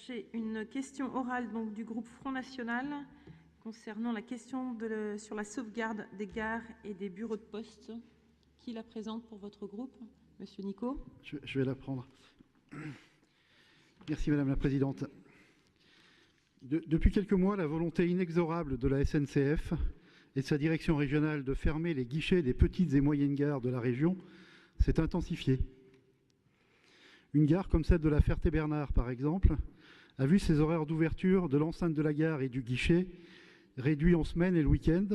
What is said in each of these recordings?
J'ai une question orale donc, du groupe Front National concernant la question sur la sauvegarde des gares et des bureaux de poste. Qui la présente pour votre groupe? Monsieur Nicot. Je vais la prendre. Merci Madame la Présidente. Depuis quelques mois, la volonté inexorable de la SNCF et de sa direction régionale de fermer les guichets des petites et moyennes gares de la région s'est intensifiée. Une gare comme celle de la Ferté-Bernard, par exemple, a vu ses horaires d'ouverture de l'enceinte de la gare et du guichet réduits en semaine et le week-end,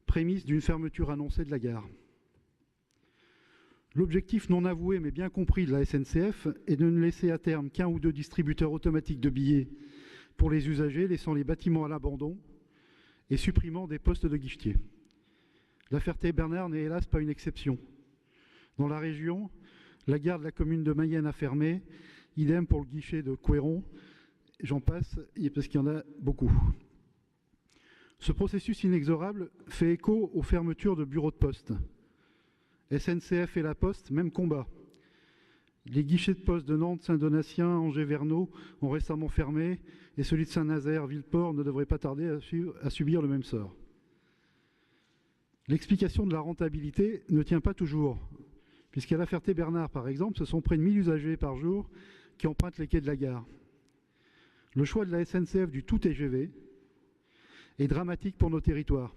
prémisse d'une fermeture annoncée de la gare. L'objectif non avoué mais bien compris de la SNCF est de ne laisser à terme qu'un ou deux distributeurs automatiques de billets pour les usagers, laissant les bâtiments à l'abandon et supprimant des postes de guichetiers. La Ferté-Bernard n'est hélas pas une exception. Dans la région, la gare de la commune de Mayenne a fermé, idem pour le guichet de Couéron, j'en passe, parce qu'il y en a beaucoup. Ce processus inexorable fait écho aux fermetures de bureaux de poste. SNCF et La Poste, même combat. Les guichets de poste de Nantes, Saint-Donatien, Angers-Vernaux ont récemment fermé et celui de Saint-Nazaire, Villeport ne devrait pas tarder à subir le même sort. L'explication de la rentabilité ne tient pas toujours, puisqu'à la Ferté-Bernard, par exemple, ce sont près de 1000 usagers par jour qui empruntent les quais de la gare. Le choix de la SNCF du tout TGV est dramatique pour nos territoires.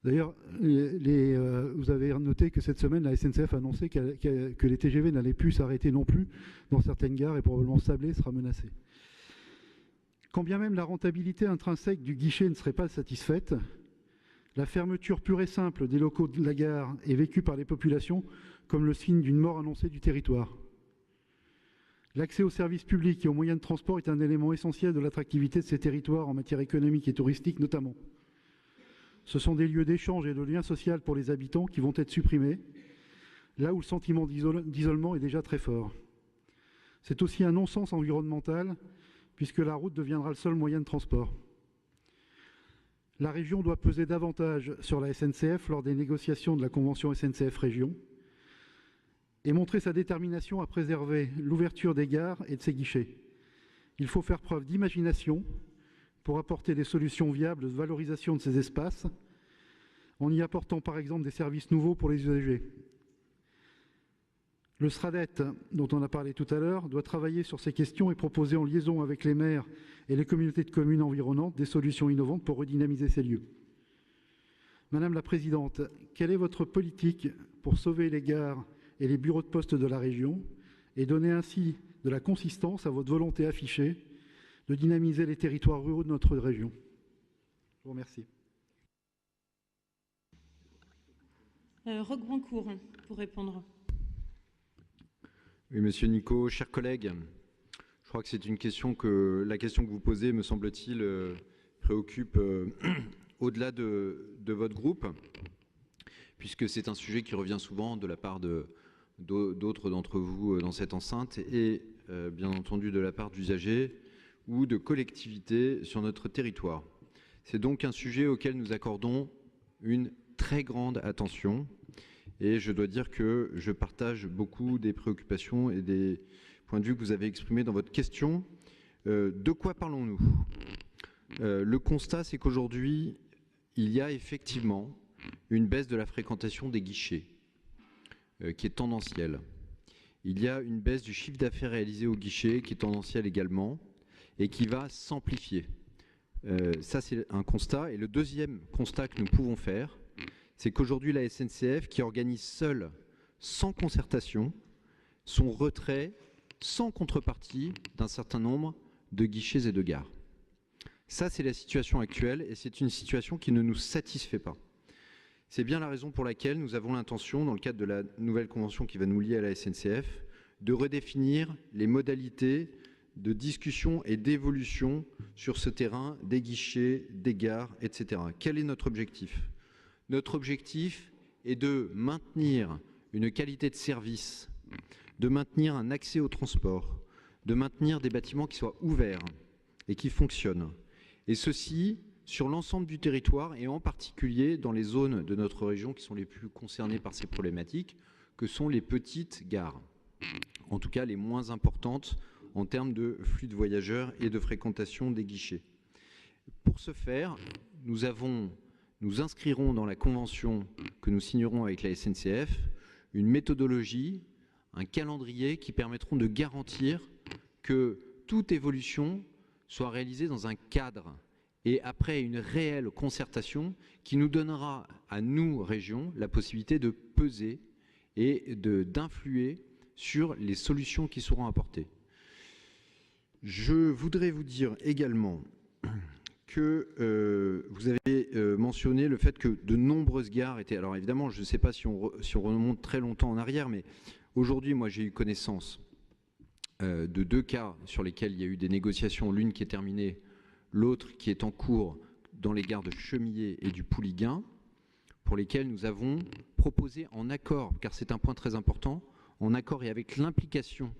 D'ailleurs, vous avez noté que cette semaine, la SNCF a annoncé que les TGV n'allaient plus s'arrêter non plus dans certaines gares et probablement Sablé sera menacé. Quand bien même la rentabilité intrinsèque du guichet ne serait pas satisfaite, la fermeture pure et simple des locaux de la gare est vécue par les populations comme le signe d'une mort annoncée du territoire. L'accès aux services publics et aux moyens de transport est un élément essentiel de l'attractivité de ces territoires en matière économique et touristique notamment. Ce sont des lieux d'échange et de lien social pour les habitants qui vont être supprimés, là où le sentiment d'isolement est déjà très fort. C'est aussi un non-sens environnemental, puisque la route deviendra le seul moyen de transport. La région doit peser davantage sur la SNCF lors des négociations de la convention SNCF Région et montrer sa détermination à préserver l'ouverture des gares et de ses guichets. Il faut faire preuve d'imagination pour apporter des solutions viables de valorisation de ces espaces, en y apportant par exemple des services nouveaux pour les usagers. Le SRADET, dont on a parlé tout à l'heure, doit travailler sur ces questions et proposer en liaison avec les maires et les communautés de communes environnantes des solutions innovantes pour redynamiser ces lieux. Madame la Présidente, quelle est votre politique pour sauver les gares et les bureaux de poste de la région et donner ainsi de la consistance à votre volonté affichée de dynamiser les territoires ruraux de notre région? Je vous remercie. Roch Brancourt, pour répondre. Oui, Monsieur Nicot, chers collègues, je crois que c'est une question la question que vous posez, me semble-t-il, préoccupe au-delà de votre groupe, puisque c'est un sujet qui revient souvent de la part d'autres d'entre vous dans cette enceinte et bien entendu de la part d'usagers ou de collectivités sur notre territoire. C'est donc un sujet auquel nous accordons une très grande attention et je dois dire que je partage beaucoup des préoccupations et des points de vue que vous avez exprimés dans votre question. De quoi parlons-nous? Le constat, c'est qu'aujourd'hui, il y a effectivement une baisse de la fréquentation des guichets qui est tendancielle. Il y a une baisse du chiffre d'affaires réalisé au guichet qui est tendancielle également et qui va s'amplifier. Ça, c'est un constat. Et le deuxième constat que nous pouvons faire, c'est qu'aujourd'hui, la SNCF, qui organise seule, sans concertation, son retrait sans contrepartie d'un certain nombre de guichets et de gares. Ça, c'est la situation actuelle et c'est une situation qui ne nous satisfait pas. C'est bien la raison pour laquelle nous avons l'intention, dans le cadre de la nouvelle convention qui va nous lier à la SNCF, de redéfinir les modalités de discussion et d'évolution sur ce terrain des guichets, des gares, etc. Quel est notre objectif? Notre objectif est de maintenir une qualité de service, de maintenir un accès au transport, de maintenir des bâtiments qui soient ouverts et qui fonctionnent. Et ceci sur l'ensemble du territoire et en particulier dans les zones de notre région qui sont les plus concernées par ces problématiques, que sont les petites gares, en tout cas les moins importantes en termes de flux de voyageurs et de fréquentation des guichets. Pour ce faire, nous inscrirons dans la convention que nous signerons avec la SNCF une méthodologie, un calendrier qui permettront de garantir que toute évolution soit réalisée dans un cadre et après une réelle concertation qui nous donnera à nous, régions, la possibilité de peser et d'influer sur les solutions qui seront apportées. Je voudrais vous dire également que vous avez mentionné le fait que de nombreuses gares étaient... Alors évidemment, je ne sais pas si on remonte très longtemps en arrière, mais aujourd'hui, moi, j'ai eu connaissance de 2 cas sur lesquels il y a eu des négociations, l'une qui est terminée, l'autre qui est en cours dans les gares de Chemillé et du Pouliguen, pour lesquelles nous avons proposé en accord, car c'est un point très important, en accord et avec l'implication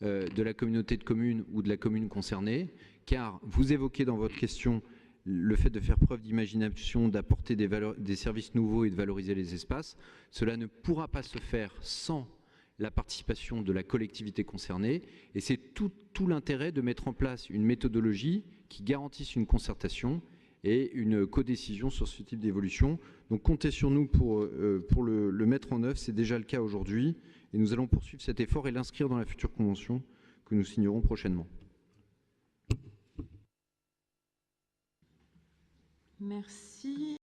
de la communauté de communes ou de la commune concernée, car vous évoquez dans votre question le fait de faire preuve d'imagination, d'apporter des services nouveaux et de valoriser les espaces. Cela ne pourra pas se faire sans la participation de la collectivité concernée, et c'est tout l'intérêt de mettre en place une méthodologie qui garantisse une concertation et une codécision sur ce type d'évolution. Donc comptez sur nous pour le mettre en œuvre, c'est déjà le cas aujourd'hui, et nous allons poursuivre cet effort et l'inscrire dans la future convention que nous signerons prochainement. Merci.